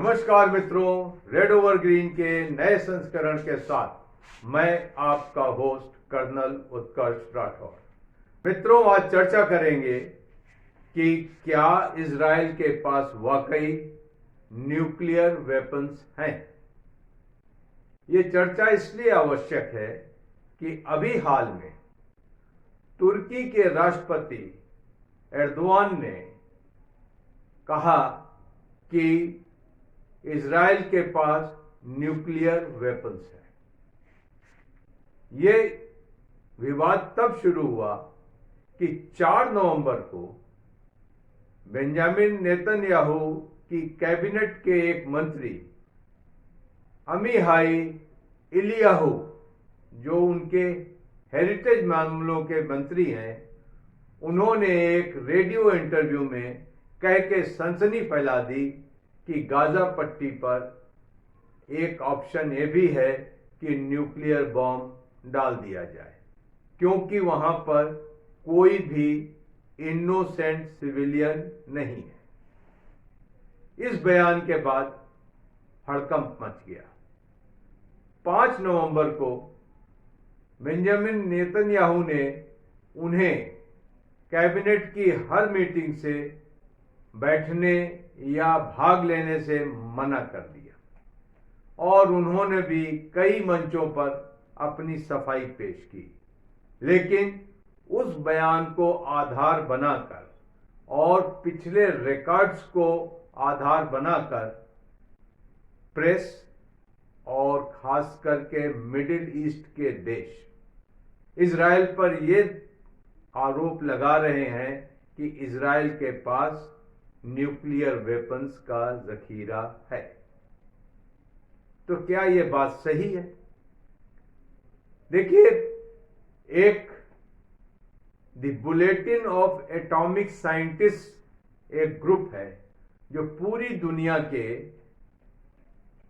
नमस्कार मित्रों, red over green के नए संस्करण के साथ मैं आपका होस्ट कर्नल उत्कर्ष राठौर। मित्रों, आज चर्चा करेंगे कि क्या इजराइल के पास वाकई न्यूक्लियर वेपन्स हैं। ये चर्चा इसलिए आवश्यक है कि अभी हाल में तुर्की के राष्ट्रपति एर्दोआन ने कहा कि इजराइल के पास न्यूक्लियर वेपन्स है। ये विवाद तब शुरू हुआ कि 4 नवंबर को बेंजामिन नेतन्याहू की कैबिनेट के एक मंत्री अमीहाई इलियाहू, जो उनके हेरिटेज मामलों के मंत्री हैं, उन्होंने एक रेडियो इंटरव्यू में कह के सनसनी फैला दी कि गाजा पट्टी पर एक ऑप्शन ये भी है कि न्यूक्लियर बॉम्ब डाल दिया जाए, क्योंकि वहां पर कोई भी इनोसेंट सिविलियन नहीं है। इस बयान के बाद हड़कंप मच गया। 5 नवंबर को बेंजामिन नेतन्याहू ने उन्हें कैबिनेट की हर मीटिंग से बैठने या भाग लेने से मना कर दिया और उन्होंने भी कई मंचों पर अपनी सफाई पेश की। लेकिन उस बयान को आधार बनाकर और पिछले रिकॉर्ड्स को आधार बनाकर प्रेस और खास करके मिडिल ईस्ट के देश इजराइल पर यह आरोप लगा रहे हैं कि इजराइल के पास न्यूक्लियर वेपन्स का जखीरा है। तो क्या यह बात सही है? देखिए, एक the bulletin of atomic scientist एक ग्रुप है जो पूरी दुनिया के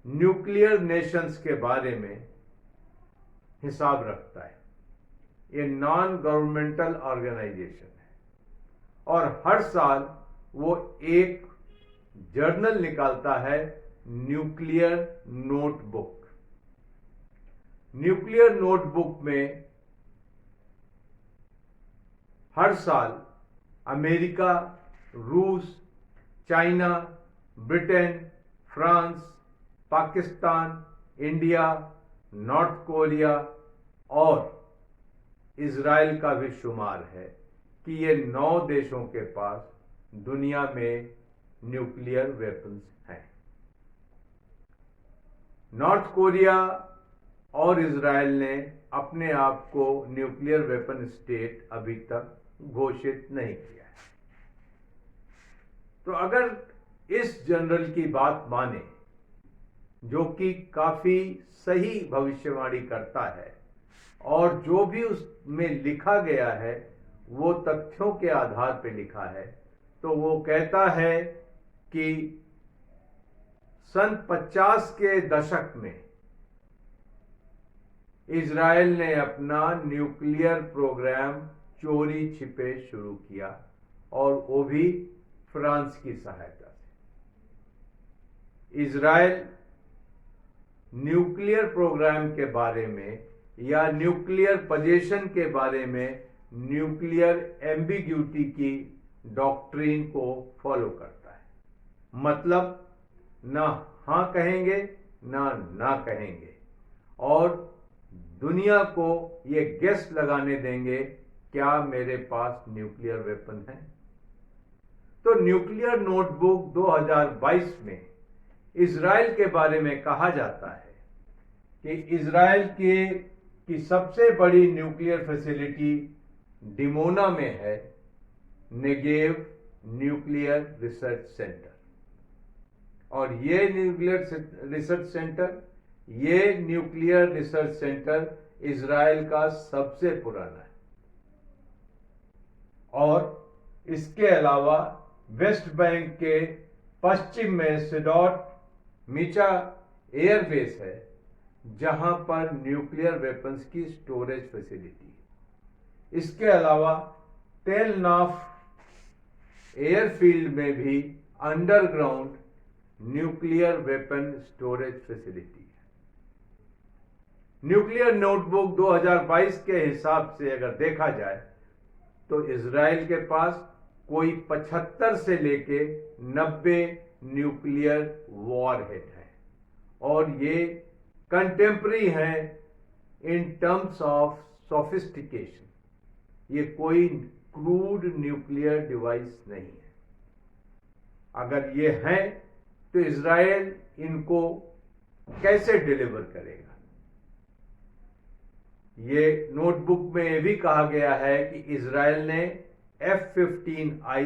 न्यूक्लियर नेशंस के बारे में हिसाब रखता है। ये नॉन गवर्नमेंटल ऑर्गेनाइजेशन है और हर साल वो एक जर्नल निकालता है, न्यूक्लियर नोटबुक। न्यूक्लियर नोटबुक में हर साल अमेरिका, रूस, China, Britain, France, Pakistan, India, north Korea और इजराइल का भी शुमार है कि ये 9 देशों के पास दुनिया में न्यूक्लियर वेपन्स हैं। नॉर्थ कोरिया और इजराइल ने अपने आप को न्यूक्लियर वेपन स्टेट अभी तक घोषित नहीं किया है। तो अगर इस जनरल की बात माने, जो कि काफी सही भविष्यवाणी करता है और जो भी उसमें लिखा गया है वो तथ्यों के आधार पर लिखा है, तो वो कहता है कि सन 50 के दशक में इजराइल ने अपना न्यूक्लियर प्रोग्राम चोरी छिपे शुरू किया और वो भी फ्रांस की सहायता से। इजराइल न्यूक्लियर प्रोग्राम के बारे में या न्यूक्लियर पोजीशन के बारे में न्यूक्लियर एम्बिग्यूटी की डॉक्ट्रिन को फॉलो करता है। मतलब ना हां कहेंगे ना कहेंगे और दुनिया को ये गेस लगाने देंगे क्या मेरे पास न्यूक्लियर वेपन है। तो न्यूक्लियर नोटबुक 2022 में इजराइल के बारे में कहा जाता है कि इजराइल की सबसे बड़ी न्यूक्लियर फैसिलिटी डिमोना में है, नेगेव न्यूक्लियर रिसर्च सेंटर। और ये न्यूक्लियर रिसर्च सेंटर इजराइल का सबसे पुराना है। और इसके अलावा वेस्ट बैंक के पश्चिम में सिडॉट मीचा एयरबेस है, जहां पर न्यूक्लियर वेपन्स की स्टोरेज फैसिलिटी है। इसके अलावा टेल नाफ एयरफील्ड में भी underground nuclear weapon storage facility है। न्यूक्लियर नोटबुक 2022 के हिसाब से अगर देखा जाए तो इजराइल के पास कोई 75 से लेके 90 न्यूक्लियर वॉरहेड है और ये कंटेम्पररी है इन टर्म्स ऑफ सोफिस्टिकेशन। ये कोई क्रूड न्यूक्लियर डिवाइस नहीं है। अगर ये हैं तो इजराइल इनको कैसे डिलीवर करेगा? ये नोटबुक में यह भी कहा गया है कि इजराइल ने F-15I,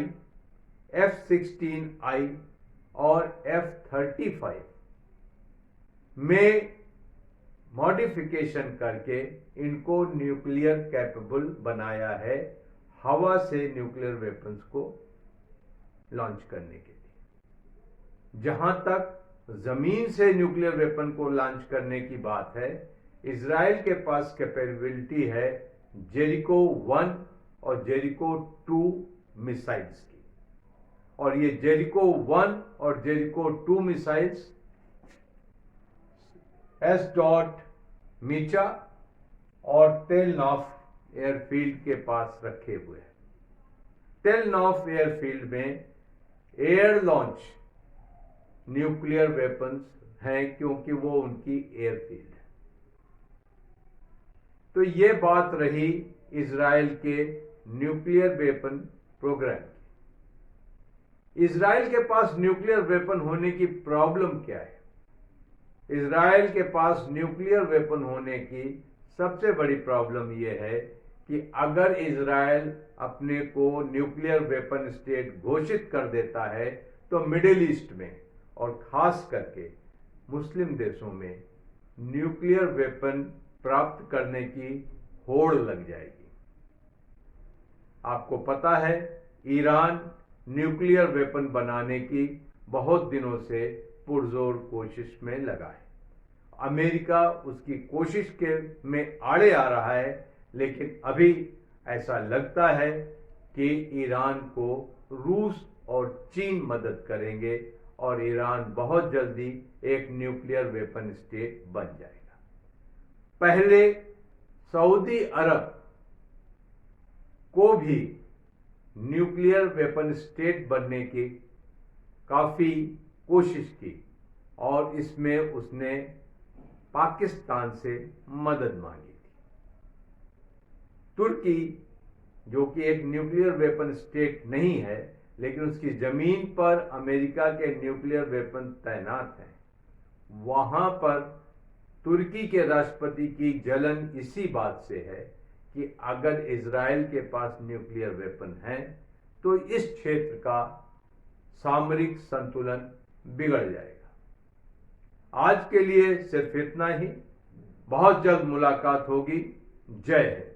F-16I और F-35 में मॉडिफिकेशन करके इनको न्यूक्लियर कैपेबल बनाया है, हवा से न्यूक्लियर वेपन्स को लॉन्च करने के लिए। जहां तक जमीन से न्यूक्लियर वेपन को लॉन्च करने की बात है, इजराइल के पास कैपेबिलिटी है जेरिको 1 और जेरिको 2 मिसाइल्स की, और ये जेरिको 1 और जेरिको 2 मिसाइल्स एसडॉट मीचा और टेल नॉफ एयरफील्ड के पास रखे हुए हैं। टेल नॉफ एयरफील्ड में एयर लॉन्च न्यूक्लियर वेपन्स हैं क्योंकि वो उनकी एयरफील्ड है। तो ये बात रही इजराइल के न्यूक्लियर वेपन प्रोग्राम की। इजराइल के पास न्यूक्लियर वेपन होने की प्रॉब्लम क्या है? इजराइल के पास न्यूक्लियर वेपन होने की सबसे बड़ी प्रॉब्लम यह है कि अगर इजराइल अपने को न्यूक्लियर वेपन स्टेट घोषित कर देता है तो मिडिल ईस्ट में और खास करके मुस्लिम देशों में न्यूक्लियर वेपन प्राप्त करने की होड़ लग जाएगी। आपको पता है ईरान न्यूक्लियर वेपन बनाने की बहुत दिनों से पुरजोर कोशिश में लगा है। अमेरिका उसकी कोशिश के में आड़े आ रहा है, लेकिन अभी ऐसा लगता है कि ईरान को रूस और चीन मदद करेंगे और ईरान बहुत जल्दी एक न्यूक्लियर वेपन स्टेट बन जाएगा। पहले सऊदी अरब को भी न्यूक्लियर वेपन स्टेट बनने की काफी कोशिश की और इसमें उसने पाकिस्तान से मदद मांगी थी। तुर्की जो कि एक न्यूक्लियर वेपन स्टेट नहीं है, लेकिन उसकी जमीन पर अमेरिका के न्यूक्लियर वेपन तैनात हैं, वहां पर तुर्की के राष्ट्रपति की जलन इसी बात से है कि अगर इजराइल के पास न्यूक्लियर वेपन है तो इस क्षेत्र का सामरिक संतुलन बिगड़ जाएगा। आज के लिए सिर्फ इतना ही। बहुत जल्द मुलाकात होगी। जय हिंद।